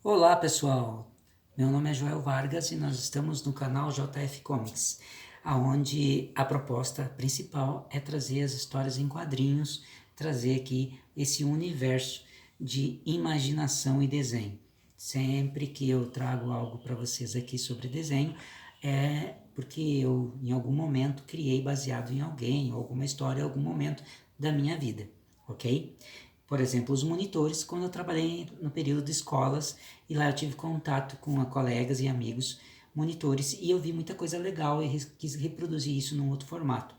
Olá pessoal, meu nome é Joel Vargas e nós estamos no canal JF Comics, onde a proposta principal é trazer as histórias em quadrinhos, trazer aqui esse universo de imaginação e desenho. Sempre que eu trago algo para vocês aqui sobre desenho, é porque eu em algum momento criei baseado em alguém, ou alguma história, em algum momento da minha vida, ok? Por exemplo, os monitores, quando eu trabalhei no período de escolas, e lá eu tive contato com colegas e amigos monitores, e eu vi muita coisa legal e quis reproduzir isso num outro formato.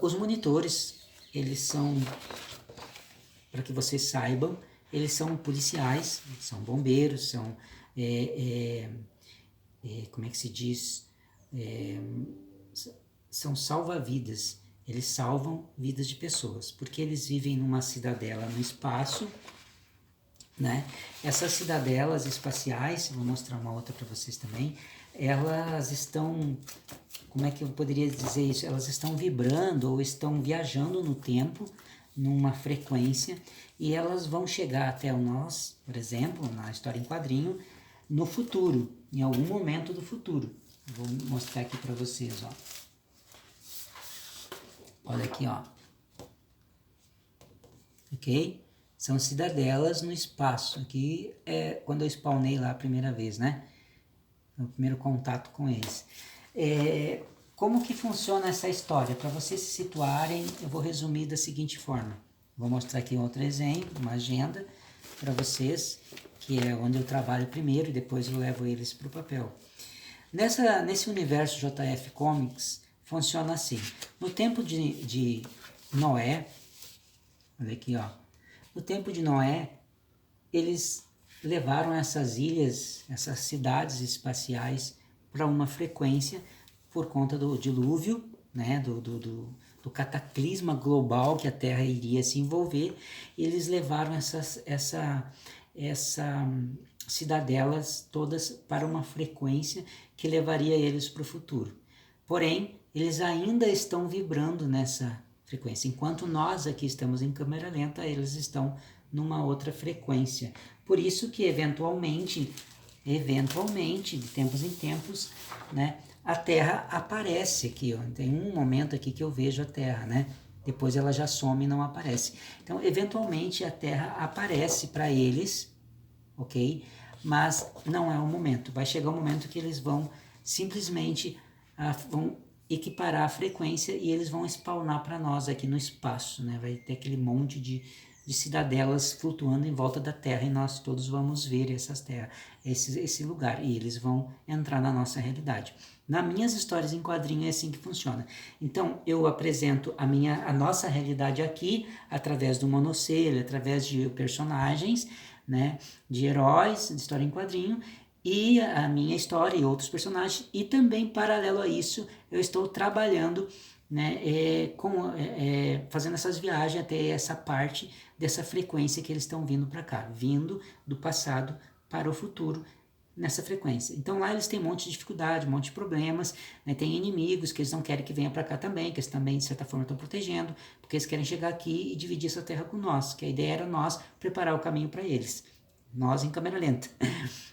Os monitores, eles são, para que vocês saibam, eles são policiais, são bombeiros, são, como é que se diz, são salva-vidas. Eles salvam vidas de pessoas, porque eles vivem numa cidadela no espaço, né? Essas cidadelas espaciais, vou mostrar uma outra para vocês também, elas estão, como é que eu poderia dizer isso? Elas estão vibrando ou estão viajando no tempo, numa frequência, e elas vão chegar até nós, por exemplo, na história em quadrinho, no futuro, em algum momento do futuro. Vou mostrar aqui para vocês, ó. Olha aqui, ó. Ok? São cidadelas no espaço. Aqui é quando eu spawnei lá a primeira vez, né? O primeiro contato com eles. Como que funciona essa história? Para vocês se situarem, eu vou resumir da seguinte forma. Vou mostrar aqui outro exemplo, uma agenda para vocês, que é onde eu trabalho primeiro e depois eu levo eles para o papel. Nesse universo JF Comics, funciona assim. No tempo de Noé, olha aqui, ó. No tempo de Noé, eles levaram essas ilhas, essas cidades espaciais para uma frequência por conta do dilúvio, né, do cataclisma global que a Terra iria se envolver. Eles levaram essas cidadelas todas para uma frequência que levaria eles para o futuro. Porém, eles ainda estão vibrando nessa frequência. Enquanto nós aqui estamos em câmera lenta, eles estão numa outra frequência. Por isso que eventualmente, de tempos em tempos, né, a Terra aparece aqui, ó. Tem um momento aqui que eu vejo a Terra, né? Depois ela já some e não aparece. Então, eventualmente a Terra aparece para eles, ok? Mas não é o momento. Vai chegar um momento que eles vão simplesmente vão equiparar a frequência e eles vão spawnar para nós aqui no espaço, né? Vai ter aquele monte de cidadelas flutuando em volta da Terra e nós todos vamos ver essas terras, esse lugar, e eles vão entrar na nossa realidade. Nas minhas histórias em quadrinho é assim que funciona. Então eu apresento a nossa realidade aqui através do monocelho, através de personagens, né, de heróis, de história em quadrinho, e a minha história e outros personagens, e também paralelo a isso eu estou trabalhando, né, fazendo essas viagens até essa parte dessa frequência que eles estão vindo para cá, vindo do passado para o futuro nessa frequência. Então lá eles têm um monte de dificuldade, um monte de problemas, né? Tem inimigos que eles não querem que venha para cá também, que eles também de certa forma estão protegendo, porque eles querem chegar aqui e dividir essa terra com nós, que a ideia era nós preparar o caminho para eles. Nós em câmera lenta.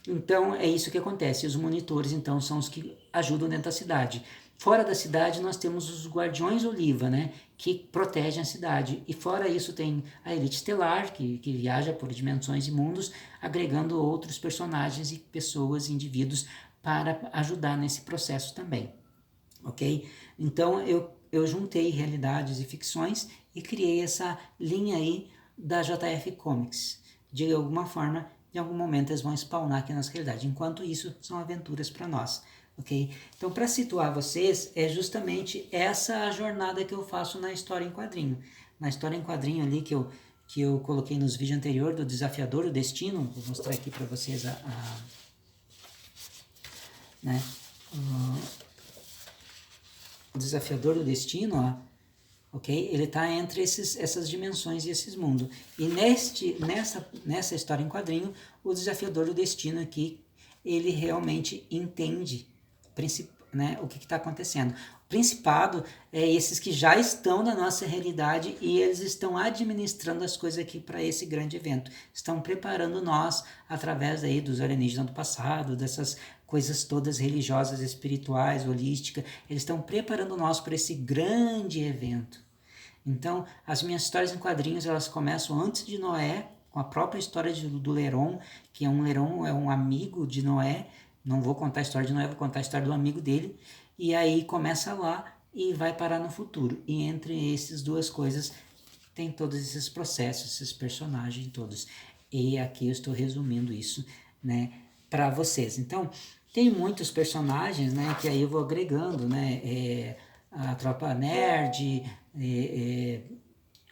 Então é isso que acontece. Os monitores então são os que ajudam dentro da cidade. Fora da cidade nós temos os Guardiões Oliva, né, que protegem a cidade. E fora isso tem a Elite Estelar, que viaja por dimensões e mundos, agregando outros personagens e pessoas, indivíduos, para ajudar nesse processo também. Ok? Então eu juntei realidades e ficções e criei essa linha aí da JF Comics. De alguma forma, em algum momento eles vão spawnar aqui na nossa realidade. Enquanto isso, são aventuras para nós. Ok? Então, para situar vocês, é justamente essa a jornada que eu faço na história em quadrinho. Na história em quadrinho ali que eu coloquei nos vídeos anteriores do Desafiador do Destino, vou mostrar aqui para vocês né, o Desafiador do Destino, ó, ok? Ele está entre essas dimensões e esses mundos. E nessa história em quadrinho, o Desafiador do Destino aqui, ele realmente entende né, o que está acontecendo. O principado é esses que já estão na nossa realidade e eles estão administrando as coisas aqui para esse grande evento. Estão preparando nós através aí dos alienígenas do passado, dessas coisas todas religiosas, espirituais, holísticas. Eles estão preparando nós para esse grande evento. Então, as minhas histórias em quadrinhos, elas começam antes de Noé, com a própria história do Leron, que é um amigo de Noé. Não vou contar a história de Noé, vou contar a história do amigo dele. E aí começa lá e vai parar no futuro. E entre essas duas coisas tem todos esses processos, esses personagens todos. E aqui eu estou resumindo isso, né, para vocês. Então, tem muitos personagens, né, que aí eu vou agregando, né, a Tropa Nerd,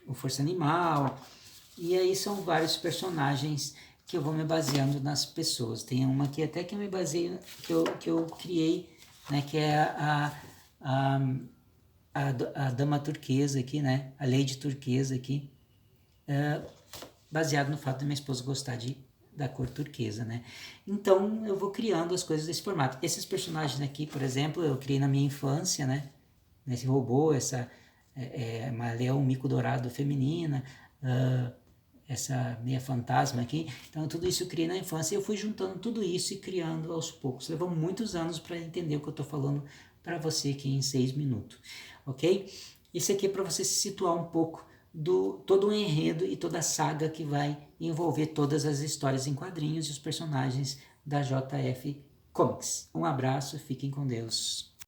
o Força Animal, e aí são vários personagens que eu vou me baseando nas pessoas. Tem uma aqui até que eu me baseio, que eu criei, né, que é a Dama Turquesa aqui, né, a Lady Turquesa aqui, baseado no fato de minha esposa gostar da cor turquesa, né? Então eu vou criando as coisas desse formato. Esses personagens aqui, por exemplo, eu criei na minha infância, né? Esse robô, essa uma leão mico dourado feminina, essa meia fantasma aqui. Então tudo isso eu criei na infância e eu fui juntando tudo isso e criando aos poucos. Levou muitos anos para entender o que eu estou falando para você aqui em 6 minutos, ok? Isso aqui é para você se situar um pouco todo o enredo e toda a saga que vai envolver todas as histórias em quadrinhos e os personagens da JF Comics. Um abraço, fiquem com Deus.